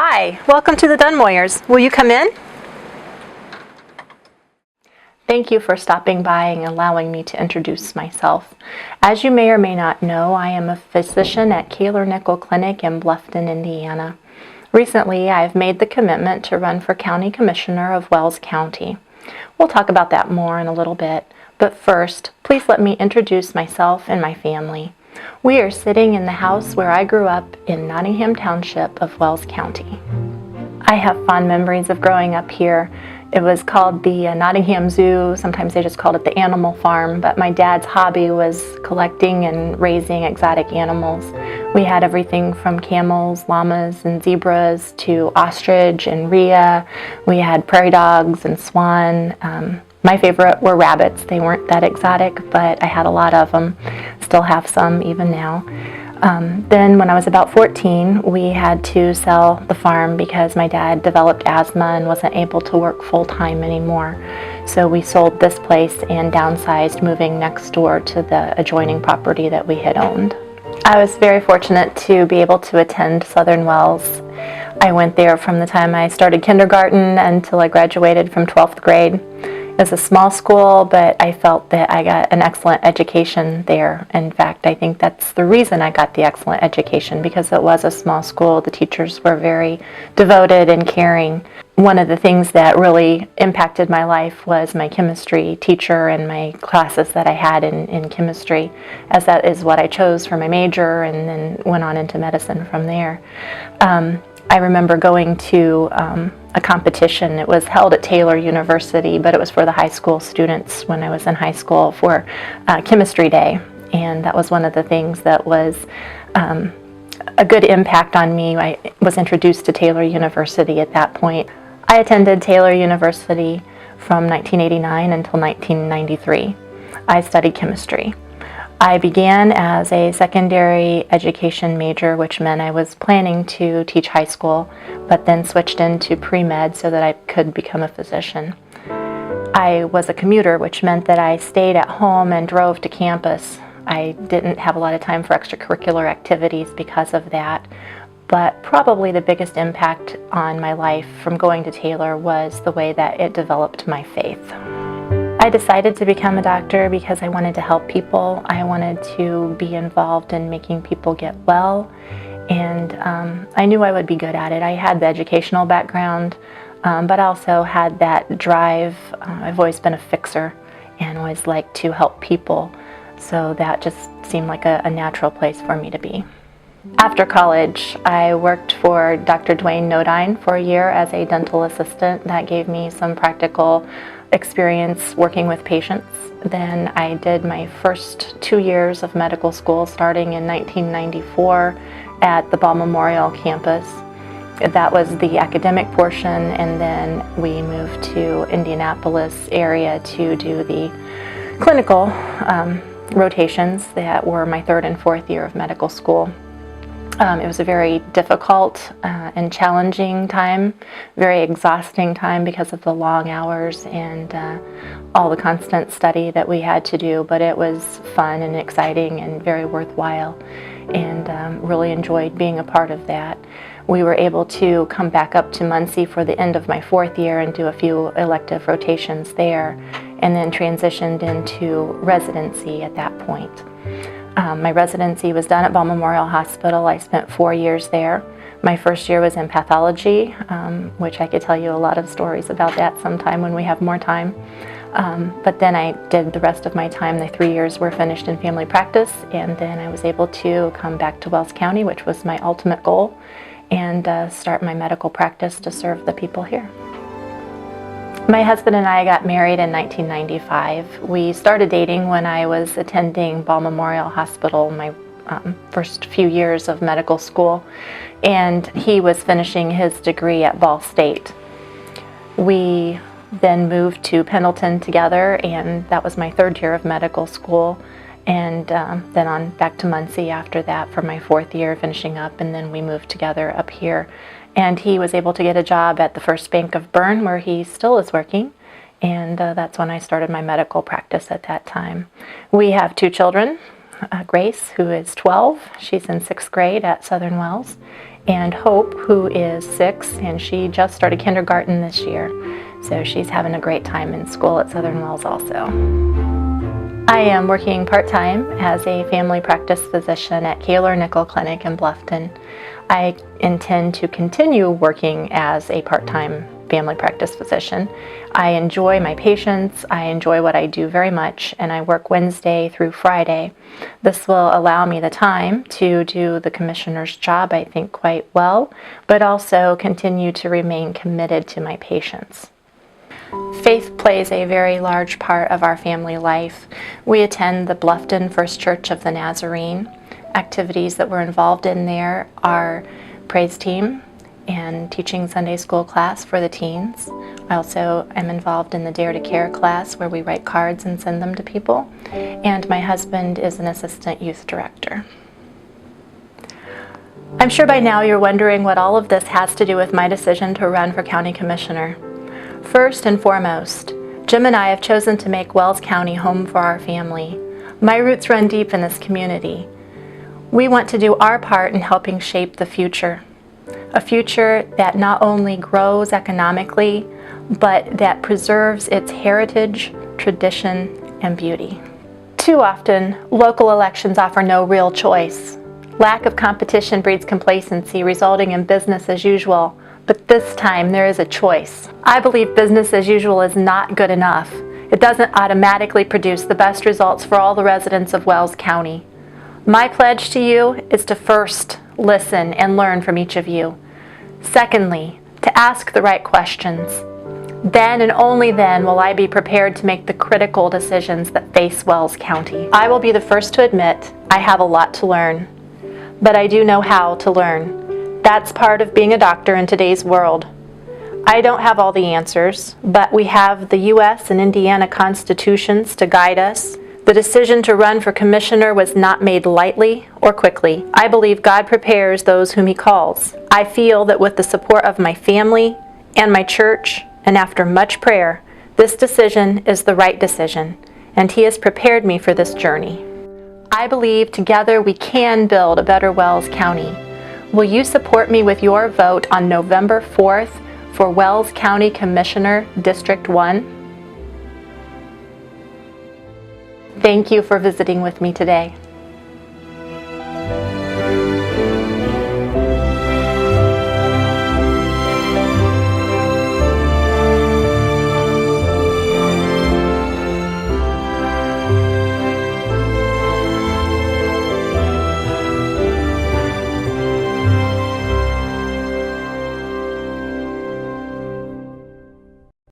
Hi, welcome to the Dunmoyers. Will you come in? Thank you for stopping by and allowing me to introduce myself. As you may or may not know, I am a physician at Kaler Nickel Clinic in Bluffton, Indiana. Recently, I've made the commitment to run for County Commissioner of Wells County. We'll talk about that more in a little bit, but first, please let me introduce myself and my family. We are sitting in the house where I grew up in Nottingham Township of Wells County. I have fond memories of growing up here. It was called the Nottingham Zoo. Sometimes they just called it the Animal Farm, but my dad's hobby was collecting and raising exotic animals. We had everything from camels, llamas, and zebras to ostrich and rhea. We had prairie dogs and swan. My favorite were rabbits. They weren't that exotic, but I had a lot of them. Still have some even now. Then when I was about 14, we had to sell the farm because my dad developed asthma and wasn't able to work full-time anymore. So we sold this place and downsized, moving next door to the adjoining property that we had owned. I was very fortunate to be able to attend Southern Wells. I went there from the time I started kindergarten until I graduated from 12th grade. It was a small school, but I felt that I got an excellent education there. In fact, I think that's the reason I got the excellent education, because it was a small school. The teachers were very devoted and caring. One of the things that really impacted my life was my chemistry teacher and my classes that I had in chemistry, as that is what I chose for my major and then went on into medicine from there. I remember going to a competition. It was held at Taylor University, but it was for the high school students when I was in high school for chemistry day. And that was one of the things that was a good impact on me. I was introduced to Taylor University at that point. I attended Taylor University from 1989 until 1993. I studied chemistry. I began as a secondary education major, which meant I was planning to teach high school, but then switched into pre-med so that I could become a physician. I was a commuter, which meant that I stayed at home and drove to campus. I didn't have a lot of time for extracurricular activities because of that, but probably the biggest impact on my life from going to Taylor was the way that it developed my faith. I decided to become a doctor because I wanted to help people. I wanted to be involved in making people get well, and I knew I would be good at it. I had the educational background, but also had that drive. I've always been a fixer and always liked to help people, so that just seemed like a natural place for me to be. After college, I worked for Dr. Dwayne Nodine for a year as a dental assistant. That gave me some practical experience working with patients. Then I did my first 2 years of medical school starting in 1994 at the Ball Memorial campus. That was the academic portion, and then we moved to Indianapolis area to do the clinical rotations that were my third and fourth year of medical school. It was a very difficult and challenging time, very exhausting time because of the long hours and all the constant study that we had to do, but it was fun and exciting and very worthwhile, and really enjoyed being a part of that. We were able to come back up to Muncie for the end of my fourth year and do a few elective rotations there, and then transitioned into residency at that point. My residency was done at Ball Memorial Hospital. I spent 4 years there. My first year was in pathology, which I could tell you a lot of stories about that sometime when we have more time. But then I did the rest of my time. The 3 years were finished in family practice, and then I was able to come back to Wells County, which was my ultimate goal, and start my medical practice to serve the people here. My husband and I got married in 1995. We started dating when I was attending Ball Memorial Hospital my first few years of medical school, and he was finishing his degree at Ball State. We then moved to Pendleton together, and that was my third year of medical school, and then on back to Muncie after that for my fourth year finishing up, and then we moved together up here. And he was able to get a job at the First Bank of Bern, where he still is working, and that's when I started my medical practice at that time. We have 2 children, Grace, who is 12. She's in 6th grade at Southern Wells, and Hope, who is 6, and she just started kindergarten this year. So she's having a great time in school at Southern Wells also. I am working part-time as a family practice physician at Kaler Nickel Clinic in Bluffton. I intend to continue working as a part-time family practice physician. I enjoy my patients, I enjoy what I do very much, and I work Wednesday through Friday. This will allow me the time to do the commissioner's job, I think, quite well, but also continue to remain committed to my patients. Faith plays a very large part of our family life. We attend the Bluffton First Church of the Nazarene. Activities that we're involved in there are praise team and teaching Sunday school class for the teens. I also am involved in the Dare to Care class where we write cards and send them to people. And my husband is an assistant youth director. I'm sure by now you're wondering what all of this has to do with my decision to run for county commissioner. First and foremost, Jim and I have chosen to make Wells County home for our family. My roots run deep in this community. We want to do our part in helping shape the future. A future that not only grows economically, but that preserves its heritage, tradition, and beauty. Too often, local elections offer no real choice. Lack of competition breeds complacency, resulting in business as usual. But this time, there is a choice. I believe business as usual is not good enough. It doesn't automatically produce the best results for all the residents of Wells County. My pledge to you is to first listen and learn from each of you. Secondly, to ask the right questions. Then and only then will I be prepared to make the critical decisions that face Wells County. I will be the first to admit I have a lot to learn, but I do know how to learn. That's part of being a doctor in today's world. I don't have all the answers, but we have the U.S. and Indiana constitutions to guide us. The decision to run for commissioner was not made lightly or quickly. I believe God prepares those whom He calls. I feel that with the support of my family and my church, and after much prayer, this decision is the right decision, and He has prepared me for this journey. I believe together we can build a better Wells County. Will you support me with your vote on November 4th for Wells County Commissioner District 1? Thank you for visiting with me today.